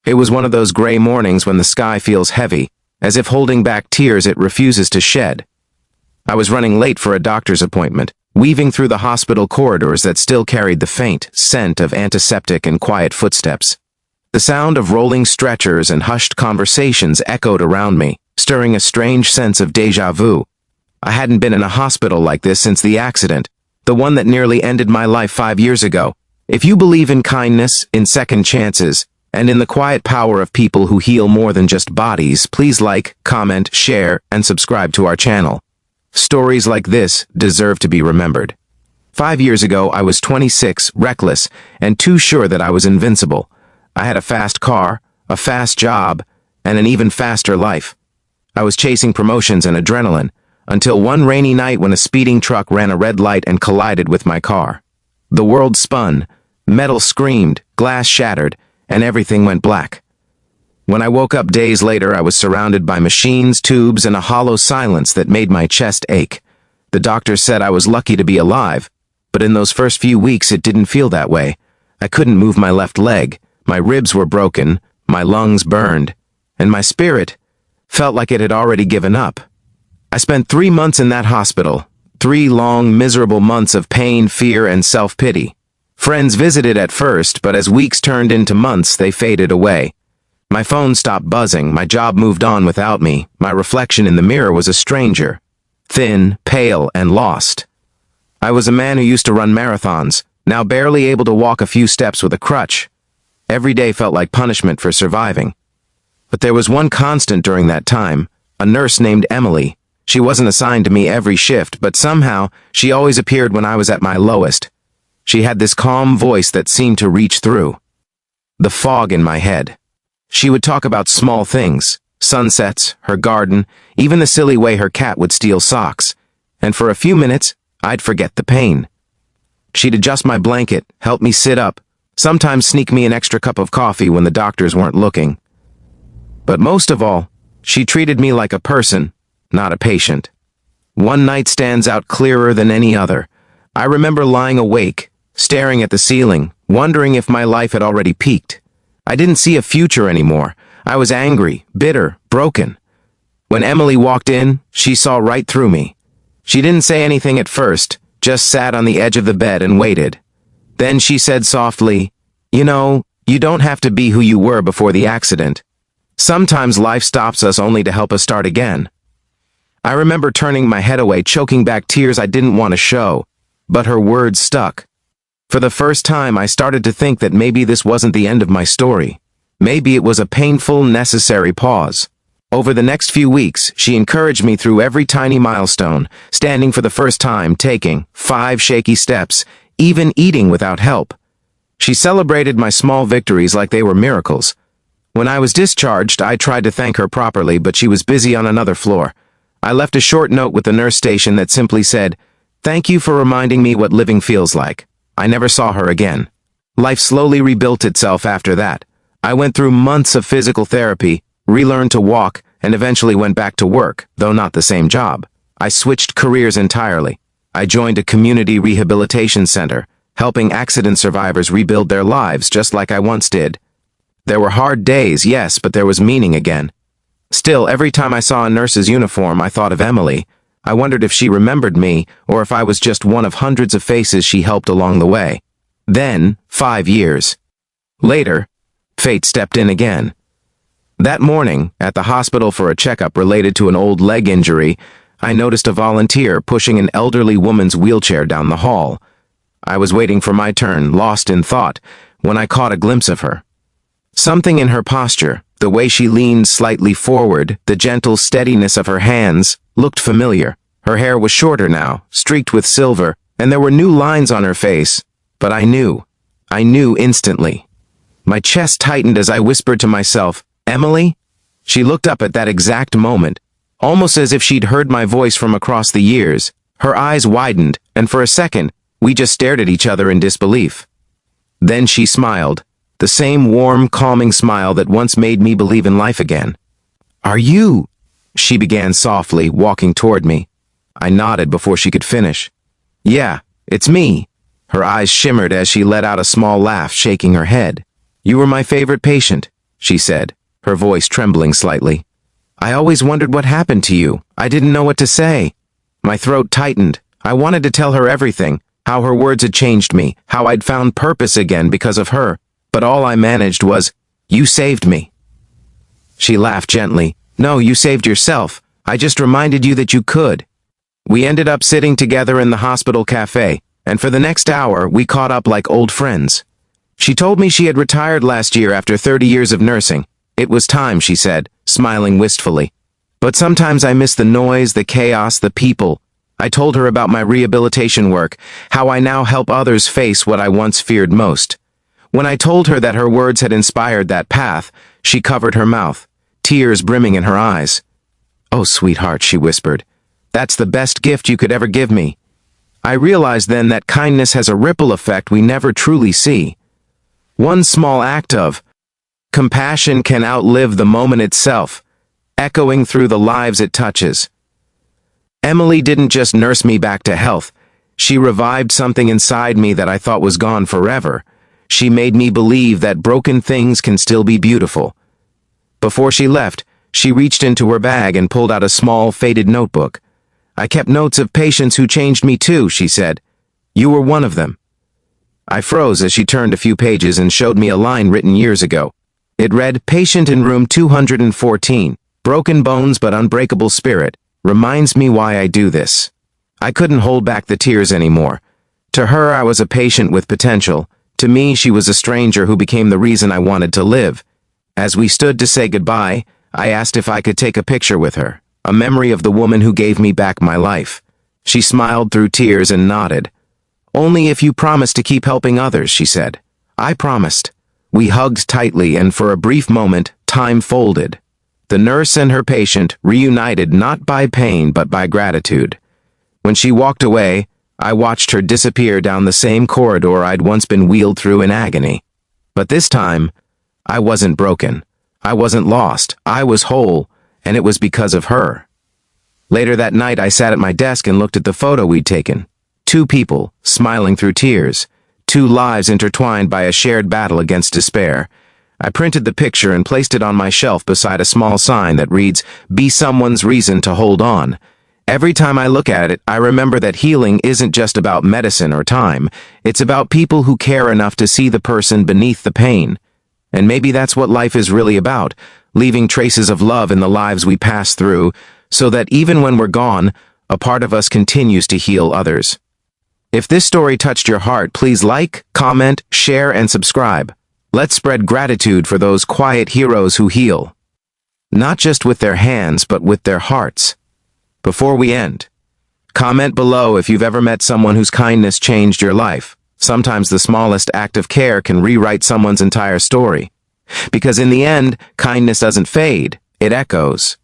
It was one of those gray mornings when the sky feels heavy, as if holding back tears it refuses to shed. I was running late for a doctor's appointment, weaving through the hospital corridors that still carried the faint scent of antiseptic and quiet footsteps. The sound of rolling stretchers and hushed conversations echoed around me, stirring a strange sense of déjà vu. I hadn't been in a hospital like this since the accident, the one that nearly ended my life 5 years ago. If you believe in kindness, in second chances, and in the quiet power of people who heal more than just bodies, please like, comment, share, and subscribe to our channel. Stories like this deserve to be remembered. 5 years ago, I was 26, reckless, and too sure that I was invincible. I had a fast car, a fast job, and an even faster life. I was chasing promotions and adrenaline, until one rainy night when a speeding truck ran a red light and collided with my car. The world spun, metal screamed, glass shattered, and everything went black. When I woke up days later, I was surrounded by machines, tubes, and a hollow silence that made my chest ache. The doctor said I was lucky to be alive, but in those first few weeks it didn't feel that way. I couldn't move my left leg, my ribs were broken, my lungs burned, and my spirit felt like it had already given up. I spent 3 months in that hospital, 3 long, miserable months of pain, fear, and self-pity. Friends visited at first, but as weeks turned into months, they faded away. My phone stopped buzzing, my job moved on without me, my reflection in the mirror was a stranger, thin, pale, and lost. I was a man who used to run marathons, now barely able to walk a few steps with a crutch. Every day felt like punishment for surviving. But there was one constant during that time, a nurse named Emily. She wasn't assigned to me every shift, but somehow she always appeared when I was at my lowest. She had this calm voice that seemed to reach through the fog in my head. She would talk about small things, sunsets, her garden, even the silly way her cat would steal socks. And for a few minutes, I'd forget the pain. She'd adjust my blanket, help me sit up, sometimes sneak me an extra cup of coffee when the doctors weren't looking. But most of all, she treated me like a person, not a patient. One night stands out clearer than any other. I remember lying awake, staring at the ceiling, wondering if my life had already peaked. I didn't see a future anymore. I was angry, bitter, broken. When Emily walked in, she saw right through me. She didn't say anything at first, just sat on the edge of the bed and waited. Then she said softly, "You know, you don't have to be who you were before the accident. Sometimes life stops us only to help us start again." I remember turning my head away, choking back tears I didn't want to show, but her words stuck. For the first time, I started to think that maybe this wasn't the end of my story. Maybe it was a painful, necessary pause. Over the next few weeks, she encouraged me through every tiny milestone, standing for the first time, taking 5 shaky steps, even eating without help. She celebrated my small victories like they were miracles. When I was discharged, I tried to thank her properly, but she was busy on another floor. I left a short note with the nurse station that simply said, "Thank you for reminding me what living feels like." I never saw her again. Life slowly rebuilt itself after that. I went through months of physical therapy, relearned to walk, and eventually went back to work, though not the same job. I switched careers entirely. I joined a community rehabilitation center, helping accident survivors rebuild their lives just like I once did. There were hard days, yes, but there was meaning again. Still, every time I saw a nurse's uniform, I thought of Emily. I wondered if she remembered me, or if I was just one of hundreds of faces she helped along the way. Then, 5 years later, fate stepped in again. That morning, at the hospital for a checkup related to an old leg injury, I noticed a volunteer pushing an elderly woman's wheelchair down the hall. I was waiting for my turn, lost in thought, when I caught a glimpse of her. Something in her posture, the way she leaned slightly forward, the gentle steadiness of her hands, looked familiar. Her hair was shorter now, streaked with silver, and there were new lines on her face. But I knew instantly. My chest tightened as I whispered to myself, "Emily?" She looked up at that exact moment, almost as if she'd heard my voice from across the years. Her eyes widened, and for a second, we just stared at each other in disbelief. Then she smiled, the same warm, calming smile that once made me believe in life again. "Are you?" she began softly, walking toward me. I nodded before she could finish. "Yeah, it's me." Her eyes shimmered as she let out a small laugh, shaking her head. "You were my favorite patient," she said, her voice trembling slightly. "I always wondered what happened to you. I didn't know what to say." My throat tightened. I wanted to tell her everything, how her words had changed me, how I'd found purpose again because of her, but all I managed was, "You saved me." She laughed gently. "No, you saved yourself. I just reminded you that you could." We ended up sitting together in the hospital cafe, and for the next hour, we caught up like old friends. She told me she had retired last year after 30 years of nursing. It was time, she said, smiling wistfully. "But sometimes I miss the noise, the chaos, the people." I told her about my rehabilitation work, how I now help others face what I once feared most. When I told her that her words had inspired that path, she covered her mouth, tears brimming in her eyes. "Oh, sweetheart," she whispered, "that's the best gift you could ever give me." I realized then that kindness has a ripple effect we never truly see. One small act of compassion can outlive the moment itself, echoing through the lives it touches. Emily didn't just nurse me back to health. She revived something inside me that I thought was gone forever. She made me believe that broken things can still be beautiful. Before she left, she reached into her bag and pulled out a small, faded notebook. "I kept notes of patients who changed me too," she said. "You were one of them." I froze as she turned a few pages and showed me a line written years ago. It read, "Patient in room 214, broken bones but unbreakable spirit, reminds me why I do this." I couldn't hold back the tears anymore. To her, I was a patient with potential. To me, she was a stranger who became the reason I wanted to live. As we stood to say goodbye, I asked if I could take a picture with her, a memory of the woman who gave me back my life. She smiled through tears and nodded. "Only if you promise to keep helping others," she said. I promised. We hugged tightly, and for a brief moment, time folded. The nurse and her patient reunited not by pain but by gratitude. When she walked away, I watched her disappear down the same corridor I'd once been wheeled through in agony. But this time, I wasn't broken. I wasn't lost. I was whole, and it was because of her. Later that night, I sat at my desk and looked at the photo we'd taken. Two people, smiling through tears. Two lives intertwined by a shared battle against despair. I printed the picture and placed it on my shelf beside a small sign that reads, "Be someone's reason to hold on." Every time I look at it, I remember that healing isn't just about medicine or time. It's about people who care enough to see the person beneath the pain. And maybe that's what life is really about, leaving traces of love in the lives we pass through, so that even when we're gone, a part of us continues to heal others. If this story touched your heart, please like, comment, share, and subscribe. Let's spread gratitude for those quiet heroes who heal. Not just with their hands, but with their hearts. Before we end, comment below if you've ever met someone whose kindness changed your life. Sometimes the smallest act of care can rewrite someone's entire story. Because in the end, kindness doesn't fade, it echoes.